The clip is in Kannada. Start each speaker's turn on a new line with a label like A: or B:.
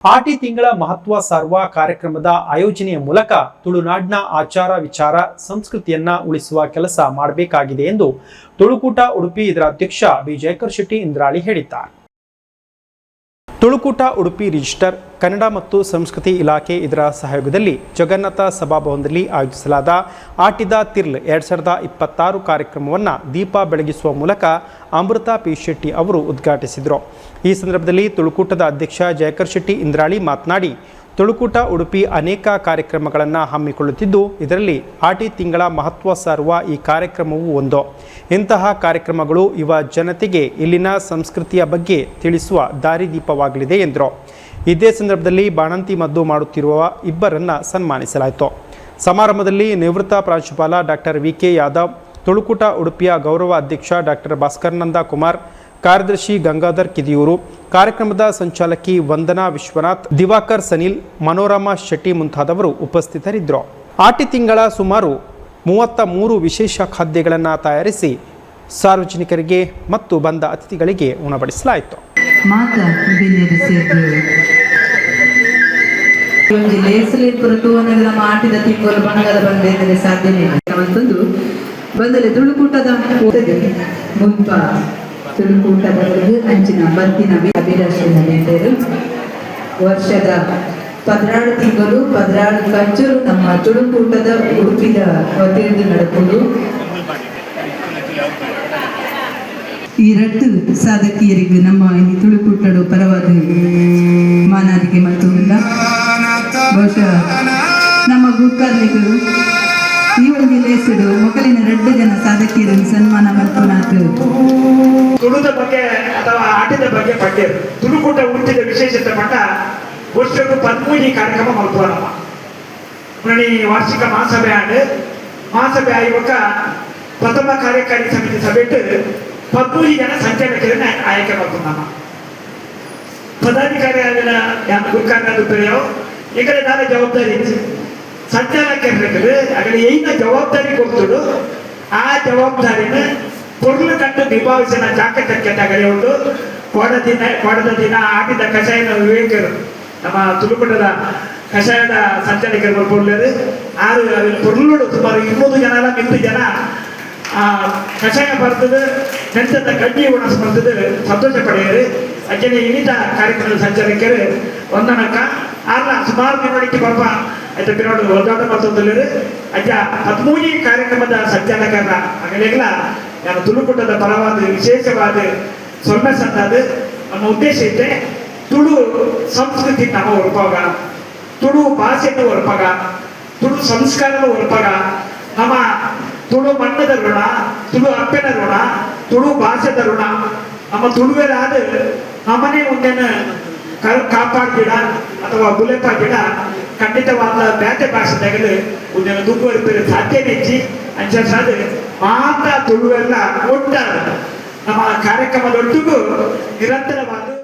A: ಆಟಿ ತಿಂಗಳ ಮಹತ್ವ ಸಾರುವ ಕಾರ್ಯಕ್ರಮದ ಆಯೋಜನೆಯ ಮೂಲಕ ತುಳುನಾಡಿನ ಆಚಾರ ವಿಚಾರ ಸಂಸ್ಕೃತಿಯನ್ನ ಉಳಿಸುವ ಕೆಲಸ ಮಾಡಬೇಕಾಗಿದೆ ಎಂದು ತುಳುಕೂಟ ಉಡುಪಿ ಇದರ ಅಧ್ಯಕ್ಷ ಬಿ ಜಯಕರ್ ಶೆಟ್ಟಿ ಇಂದ್ರಾಳಿ ಹೇಳಿದ್ದಾರೆ. ತುಳುಕೂಟ ಉಡುಪಿ ರಿಜಿಸ್ಟರ್ ಕನ್ನಡ ಮತ್ತು ಸಂಸ್ಕೃತಿ ಇಲಾಖೆ ಇದರ ಸಹಯೋಗದಲ್ಲಿ ಜಗನ್ನಾಥ ಸಭಾಭವನದಲ್ಲಿ ಆಯೋಜಿಸಲಾದ ಆಟಿದ ತಿರ್ಲ್ 2026 ಕಾರ್ಯಕ್ರಮವನ್ನು ದೀಪ ಬೆಳಗಿಸುವ ಮೂಲಕ ಅಮೃತ ಪಿ ಶೆಟ್ಟಿ ಅವರು ಉದ್ಘಾಟಿಸಿದರು. ಈ ಸಂದರ್ಭದಲ್ಲಿ ತುಳುಕೂಟದ ಅಧ್ಯಕ್ಷ ಜಯಕರ್ ಶೆಟ್ಟಿ ಇಂದ್ರಾಳಿ ಮಾತನಾಡಿ, ತುಳುಕೂಟ ಉಡುಪಿ ಅನೇಕ ಕಾರ್ಯಕ್ರಮಗಳನ್ನು ಹಮ್ಮಿಕೊಳ್ಳುತ್ತಿದ್ದು, ಇದರಲ್ಲಿ ಆಟಿ ತಿಂಗಳ ಮಹತ್ವ ಸಾರುವ ಈ ಕಾರ್ಯಕ್ರಮವೂ ಒಂದು. ಇಂತಹ ಕಾರ್ಯಕ್ರಮಗಳು ಯುವ ಜನತೆಗೆ ಇಲ್ಲಿನ ಸಂಸ್ಕೃತಿಯ ಬಗ್ಗೆ ತಿಳಿಸುವ ದಾರಿದೀಪವಾಗಲಿದೆ ಎಂದರು. ಇದೇ ಸಂದರ್ಭದಲ್ಲಿ ಬಾಣಂತಿ ಮದ್ದು ಮಾಡುತ್ತಿರುವ ಇಬ್ಬರನ್ನು ಸನ್ಮಾನಿಸಲಾಯಿತು. ಸಮಾರಂಭದಲ್ಲಿ ನಿವೃತ್ತ ಪ್ರಾಂಶುಪಾಲ ಡಾಕ್ಟರ್ ವಿ.ಕೆ. ಯಾದವ್, ತುಳುಕೂಟ ಉಡುಪಿಯ ಗೌರವ ಅಧ್ಯಕ್ಷ ಡಾಕ್ಟರ್ ಭಾಸ್ಕರಾನಂದ ಕುಮಾರ್, ಕಾರ್ಯದರ್ಶಿ ಗಂಗಾಧರ್ ಕಿದಿಯೂರು, ಕಾರ್ಯಕ್ರಮದ ಸಂಚಾಲಕಿ ವಂದನಾ ವಿಶ್ವನಾಥ್, ದಿವಾಕರ್ ಸನಿಲ್, ಮನೋರಮಾ ಶೆಟ್ಟಿ ಮುಂತಾದವರು ಉಪಸ್ಥಿತರಿದ್ದರು. ಆಟಿ ತಿಂಗಳ ಸುಮಾರು 33 ವಿಶೇಷ ಖಾದ್ಯಗಳನ್ನು ತಯಾರಿಸಿ ಸಾರ್ವಜನಿಕರಿಗೆ ಮತ್ತು ಬಂದ ಅತಿಥಿಗಳಿಗೆ ಉಣಬಡಿಸಲಾಯಿತು.
B: ತುಳುಕೂಟದವರೆಗೂ ಅಂಚಿನ ಬರ್ತಿನ ಅಭಿಲಾಷೆಯ ಬೇಟರು ವರ್ಷದ 16 ತಿಂಗಳು 16 ಕಂಚರು ನಮ್ಮ ತುಳುಕೂಟದ ಉಡುಪಿದ ವತಿಯಿಂದ ನಡೆದುಕೊಂಡು ಈ ರಟ್ಟು ಸಾಧಕಿಯರಿಗೂ ನಮ್ಮ ಇಲ್ಲಿ ತುಳುಕೂಟದ ಪರವಾದ ಮಾನಾದಿಗೆ ಮತ್ತು ಬಹುಶಃ ನಮ್ಮ ಗುಕ್ಕರ್ಲಿಗಳು ಈ ಒಂದು ಲೇಸಡು ಮಕ್ಕಳಿನ 2 ಜನ ಸಾಧಕಿಯರನ್ನು ಸನ್ಮಾನ ಮಾಡ್ಕೊಂಡು
C: ತುಳುದ ಬಗ್ಗೆ ಅಥವಾ ಆಟದ ಬಗ್ಗೆ ಪಠ್ಯ ತುಳುಕೂಟ ಉಳಿದ ವಿಶೇಷತೆ ಮಟ್ಟ ವರ್ಷಕ್ಕೂ 13 ಕಾರ್ಯಕ್ರಮ ಮಾಡ್ತಾರಮ್ಮ. ವಾರ್ಷಿಕ ಮಹಾಸಭೆ ಮಹಾಸಭೆ ಆಯುವಕ ಪ್ರಥಮ ಕಾರ್ಯಕಾರಿ ಸಮಿತಿ ಸಭೆಟ್ಟು 13 ಜನ ಸಂಚಾಲಕರನ್ನ ಆಯ್ಕೆ ಮಾಡ್ಕೊಂಡಮ್ಮ. ಪದಾಧಿಕಾರಿ ಆಗಿನ ಗುರುಕಾರನಾದ್ರು ಈಗಲೇ ನಾನು ಜವಾಬ್ದಾರಿ ಸಂಚಾಲಕರಿಗೆ ಆಗಲೇ ಏನ ಜವಾಬ್ದಾರಿ ಕೊಡ್ತಡು ಆ ಜವಾಬ್ದಾರಿನ ಪೊರ್ಲು ಕಂಡು ನಿಭಾಯಿಸಿನ ಜಾಕಟಕ್ಕೆ ಉಂಟು. ಕೋಡದ ದಿನ ಆಟಿದ ಕಷಾಯನ ವಿವೇಕರು ನಮ್ಮ ತುಳುಕೂಟದ ಕಷಾಯದ ಸಂಚಾಲಕರು ಬರ್ಕೊಳ್ಳರು. ಆರು ಪೊರ್ಲುಡು ಸುಮಾರು 20 ಜನ 20 ಜನ ಕಷಾಯ ಬರ್ತದೆ ನೆಂಟದ ಗಡ್ಡಿ ಉಣಸ್ ಬರ್ತದೆ ಸಂತೋಷ ಪಡೆಯರು. ಅಜ್ಜನ ಇನ್ನಿತ ಕಾರ್ಯಕ್ರಮದ ಸಂಚಾಲಕರು ಒಂದನಕ್ಕ ಆರ್ಲ ಸುಮಾರು ದಿನಕ್ಕೆ ಪಾಪ ಆಯ್ತು ಬಿರೋಡು ಒದ್ದಾಟ ಮತ್ತೊಂದಲ್ಲರು ಅಜ್ಜ 13 ಕಾರ್ಯಕ್ರಮದ ಸಂಚಾಲಕರ ಆಗಲೆಲ್ಲ ನಾನು ತುಳುಕೂಟದ ಪರವಾದ ವಿಶೇಷವಾದ ಸೊನ್ನೆ ಸಂದಾದ ನಮ್ಮ ಉದ್ದೇಶ ಇದೆ. ತುಳು ಸಂಸ್ಕೃತಿ ನಮ್ಮ ಒಳಪಾಗ, ತುಳು ಭಾಷೆಯನ್ನು ಒಳಪಾಗ, ತುಳು ಸಂಸ್ಕಾರದ ಒಳಪಾಗ, ನಮ್ಮ ತುಳು ಮಣ್ಣದ ಋಣ, ತುಳು ಅಪ್ಪನ ಋಣ, ತುಳು ಭಾಷೆದ ಋಣ ನಮ್ಮ ತುಳುವೆಲಾದ ನಮ್ಮನೆ ಒಂದೇನು ಕಾಪಾಡ್ಬಿಡ ಅಥವಾ ಬುಲೆಪ ಗಿಡ ಖಂಡಿತವಾದ ಬೇಟೆ ಭಾಷೆದಾಗಲು ಒಂದೇನು ದುಗ್ಗುವರಿಪೇರು ಸಾಧ್ಯ ನೆಚ್ಚಿ ಅಂಚಾದ ಮಾತ್ರ ತುಳುವೆಲ್ಲ ಒಟ್ಟಾದ ನಮ್ಮ ಕಾರ್ಯಕ್ರಮದೊಟ್ಟಿಗೂ ನಿರಂತರವಾದ